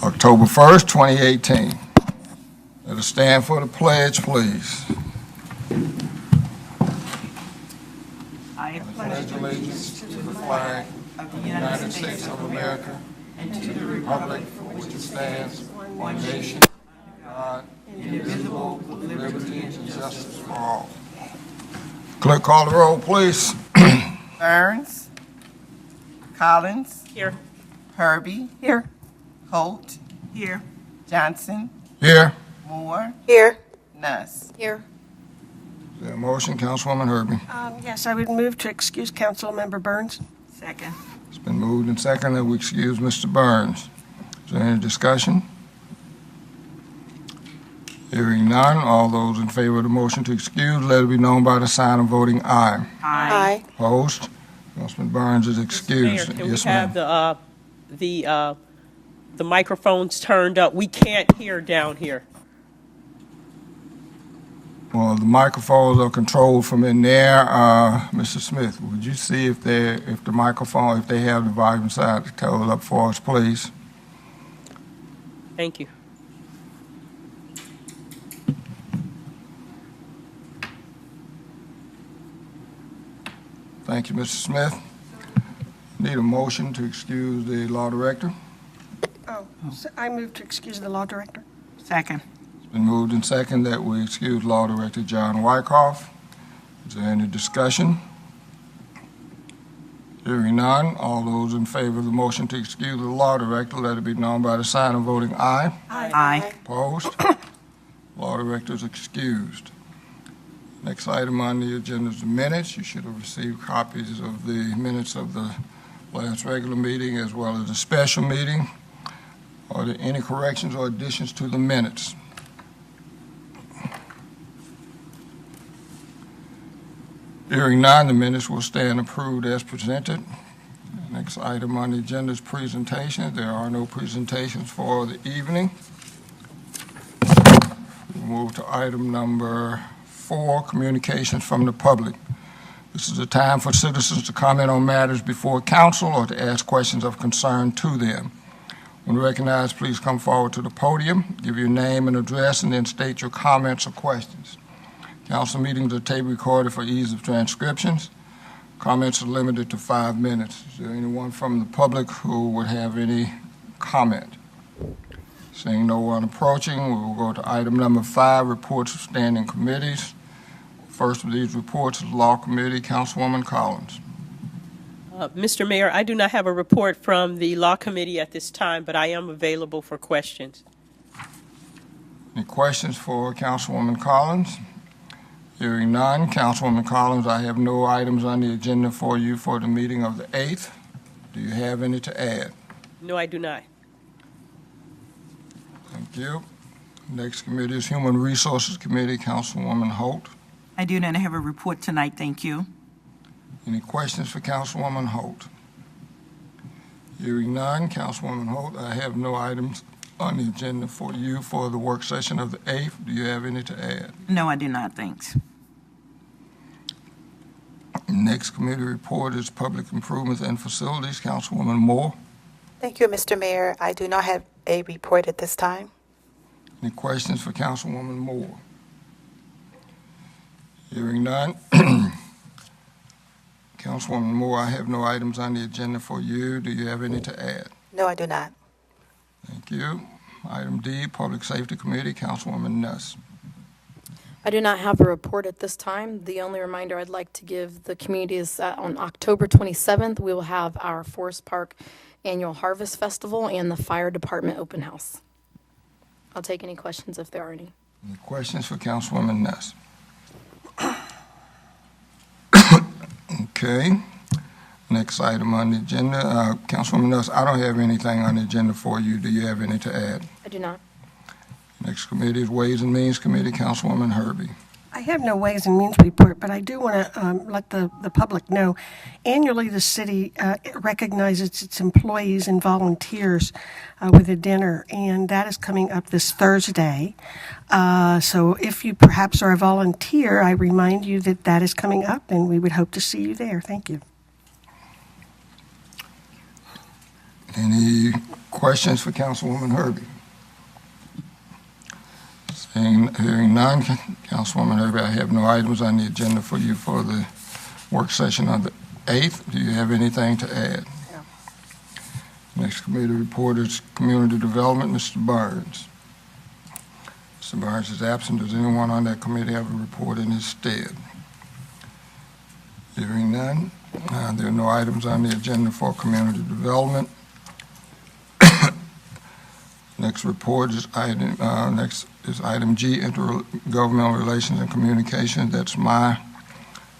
October 1st, 2018. Let us stand for the pledge, please. I Pledge allegiance to the flag of the United States of America and to the republic for which it stands, one nation, God, indivisible, with liberty and justice for all. Clerk, call the roll, please. Burns. Collins. Here. Herbie. Here. Holt. Here. Johnson. Here. Moore. Here. Nuss. Here. Is there a motion, Councilwoman Herbie? Yes, I would move to excuse Councilmember Burns. Second. It's been moved and seconded that we excuse Mr. Burns. Is there any discussion? Hearing none, all those in favor of the motion to excuse, let it be known by the sign of voting aye. Aye. Opposed? Councilman Burns is excused. Mayor, can we Yes, have ma'am. the microphones turned up? We can't hear down here. Well, the microphones are controlled from in there. Mr. Smith, would you see if the microphone, if they have the volume side told up for us, please? Thank you. Thank you, Mr. Smith. Need a motion to excuse the law director. So I move to excuse the law director. Second. It's been moved and seconded that we excuse law director John Wyckoff. Is there any discussion? Hearing none, all those in favor of the motion to excuse the law director, let it be known by the sign of voting aye. Aye. Opposed? Law director is excused. Next item on the agenda is the minutes. You should have received copies of the minutes of the last regular meeting as well as the special meeting. Are there any corrections or additions to the minutes? Hearing none, the minutes will stand approved as presented. Next item on the agenda is presentations. There are no presentations for the evening. We'll move to item number 4, communications from the public. This is a time for citizens to comment on matters before council or to ask questions of concern to them. When recognized, please come forward to the podium, give your name and address, and then state your comments or questions. Council meetings are tape recorded for ease of transcriptions. Comments are limited to 5 minutes. Is there anyone from the public who would have any comment? Seeing no one approaching, we will go to item number 5, reports of standing committees. First of these reports is Law Committee, Councilwoman Collins. Mr. Mayor, I do not have a report from the Law Committee at this time, but I am available for questions. Any questions for Councilwoman Collins? Hearing none, Councilwoman Collins, I have no items on the agenda for you for the meeting of the 8th. Do you have any to add? No, I do not. Thank you. Next committee is Human Resources Committee, Councilwoman Holt. I do not have a report tonight, thank you. Any questions for Councilwoman Holt? Hearing none, Councilwoman Holt, I have no items on the agenda for you for the work session of the 8th. Do you have any to add? No, I do not, thanks. Next committee report is Public Improvements and Facilities, Councilwoman Moore. Thank you, Mr. Mayor. I do not have a report at this time. Any questions for Councilwoman Moore? Hearing none. Councilwoman Moore, I have no items on the agenda for you. Do you have any to add? No, I do not. Thank you. Item D, Public Safety Committee, Councilwoman Nuss. I do not have a report at this time. The only reminder I'd like to give the community is that on October 27th, we will have our Forest Park Annual Harvest Festival and the Fire Department Open House. I'll take any questions if there are any. Any questions for Councilwoman Nuss? Okay. Next item on the agenda, Councilwoman Nuss, I don't have anything on the agenda for you. Do you have any to add? I do not. Next committee is Ways and Means Committee, Councilwoman Herbie. I have no Ways and Means report, but I do want to let the public know. Annually, the city recognizes its employees and volunteers with a dinner, and that is coming up this Thursday. So if you perhaps are a volunteer, I remind you that that is coming up, and we would hope to see you there. Thank you. Any questions for Councilwoman Herbie? Hearing none, Councilwoman Herbie, I have no items on the agenda for you for the work session on the 8th. Do you have anything to add? No. Next committee report is Community Development, Mr. Burns. Mr. Burns is absent. Does anyone on that committee have a report in his stead? Hearing none, there are no items on the agenda for Community Development. Next report is item G, Intergovernmental Relations and Communications. That's my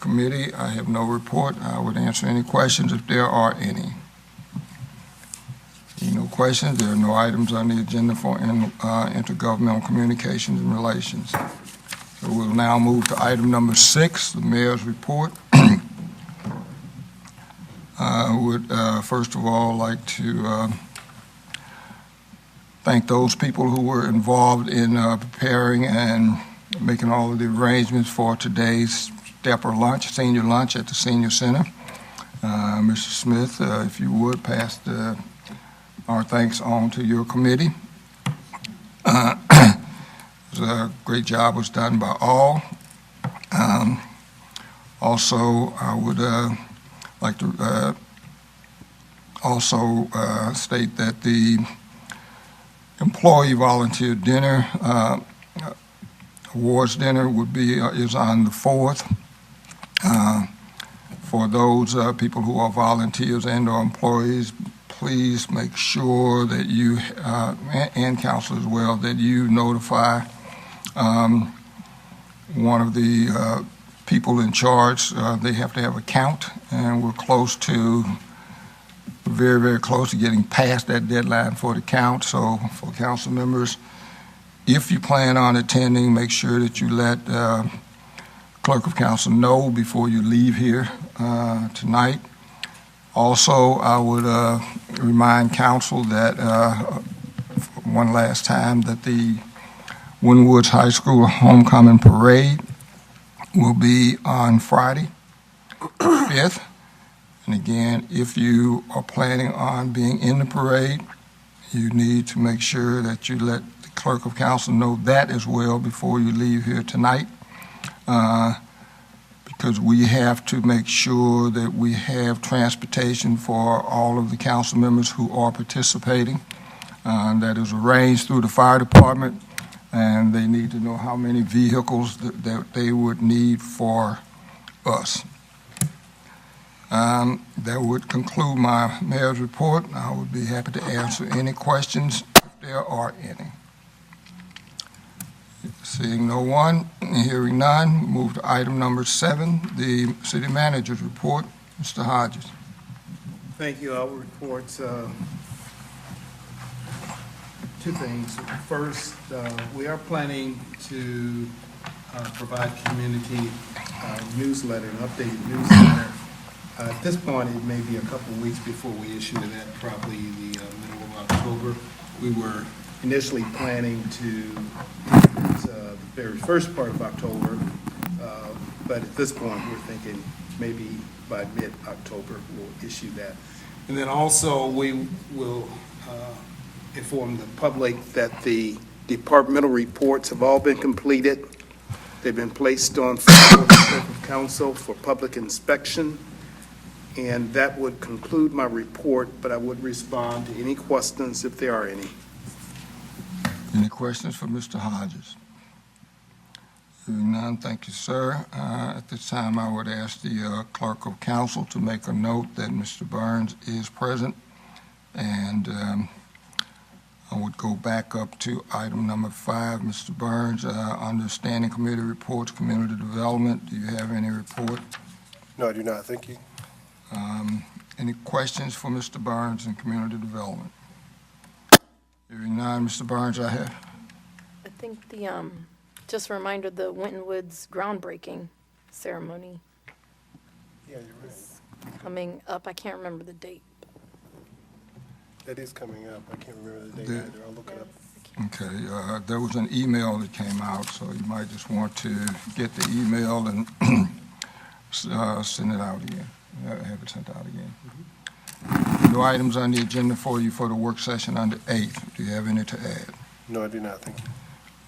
committee. I have no report. I would answer any questions if there are any. No questions. There are no items on the agenda for intergovernmental communications and relations. So we'll now move to item number 6, the mayor's report. I would first of all like to thank those people who were involved in preparing and making all of the arrangements for today's stepper lunch, senior lunch at the Senior Center. Mr. Smith, if you would pass our thanks on to your committee. A great job was done by all. Also, I would like to state that the employee volunteer dinner, awards dinner is on the 4th. For those people who are volunteers and or employees, please make sure that you, and council as well, that you notify one of the people in charge. They have to have a count, and we're very, very close to getting past that deadline for the count. So for council members, if you plan on attending, make sure that you let clerk of council know before you leave here tonight. Also, I would remind council that one last time that the Wynwoods High School Homecoming Parade will be on Friday, 5th. And again, if you are planning on being in the parade, you need to make sure that you let the clerk of council know that as well before you leave here tonight, because we have to make sure that we have transportation for all of the council members who are participating. That is arranged through the fire department, and they need to know how many vehicles that they would need for us. That would conclude my mayor's report. I would be happy to answer any questions if there are any. Seeing no one, hearing none, we move to item number 7, the city manager's report. Mr. Hodges. Thank you. I'll report two things. First, we are planning to provide community newsletter, an updated newsletter. At this point, it may be a couple of weeks before we issue that, probably the middle of October. We were initially planning to use the very first part of October, but at this point, we're thinking maybe by mid-October we'll issue that. And then also, we will inform the public that the departmental reports have all been completed. They've been placed on file with the clerk of council for public inspection. And that would conclude my report, but I would respond to any questions if there are any. Any questions for Mr. Hodges? Hearing none, thank you, sir. At this time, I would ask the clerk of council to make a note that Mr. Burns is present, and I would go back up to item number 5. Mr. Burns, under standing committee reports, community development, do you have any report? No, I do not. Thank you. Any questions for Mr. Burns in community development? Hearing none, Mr. Burns, I have. I think just a reminder, the Winton Woods groundbreaking ceremony Yeah, you're right. coming up. I can't remember the date. That is coming up. I can't remember the date either. I'll look it up. Okay, there was an email that came out, so you might just want to get the email and send it out again. Have it sent out again. No items on the agenda for you for the work session under 8. Do you have any to add? No, I do not, thank you.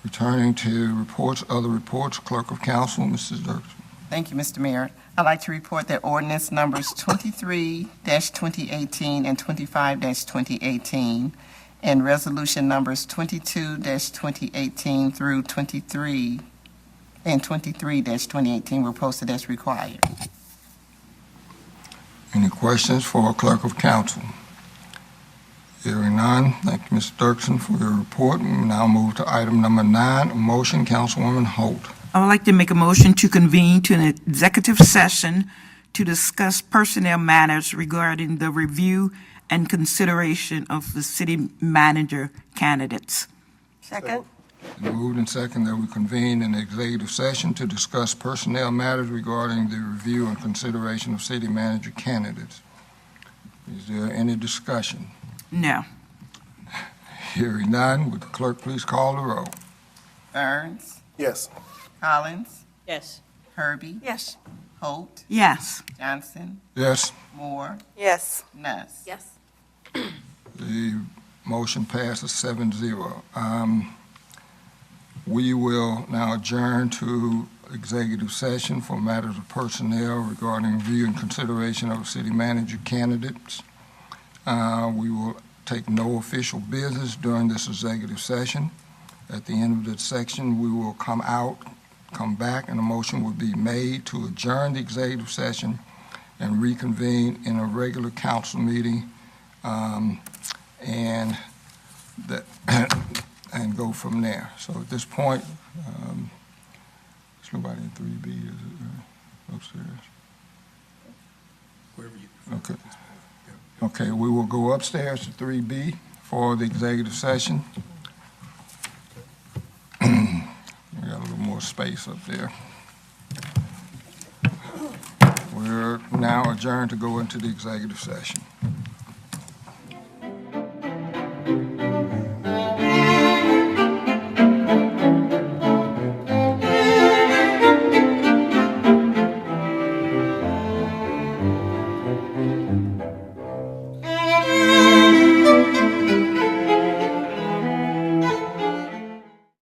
Returning to reports, other reports, Clerk of Council, Mrs. Dirksen. Thank you, Mr. Mayor. I'd like to report that ordinance numbers 23-2018 and 25-2018 and resolution numbers 22-2018 through 23-2018 were posted as required. Any questions for Clerk of Council? Hearing none, thank you, Mr. Dirksen, for your report. We will now move to item number 9, a motion, Councilwoman Holt. I would like to make a motion to convene to an executive session to discuss personnel matters regarding the review and consideration of the city manager candidates. Second? Moved and second that we convene an executive session to discuss personnel matters regarding the review and consideration of city manager candidates. Is there any discussion? No. Hearing none, would the clerk please call the roll? Burns, Yes. Collins, Yes. Herbie, Yes. Holt, Yes. Johnson, Yes, Moore, Yes. Nuss. Yes. the motion passes 7-0. We will now adjourn to executive session for matters of personnel regarding review and consideration of city manager candidates. We will take no official business during this executive session. At the end of this section, we will come back, and a motion will be made to adjourn the executive session and reconvene in a regular council meeting, and go from there. So at this point, there's nobody in 3B, is it, upstairs? Wherever you. Okay. Okay, we will go upstairs to 3B for the executive session. We got a little more space up there. We're now adjourned to go into the executive session.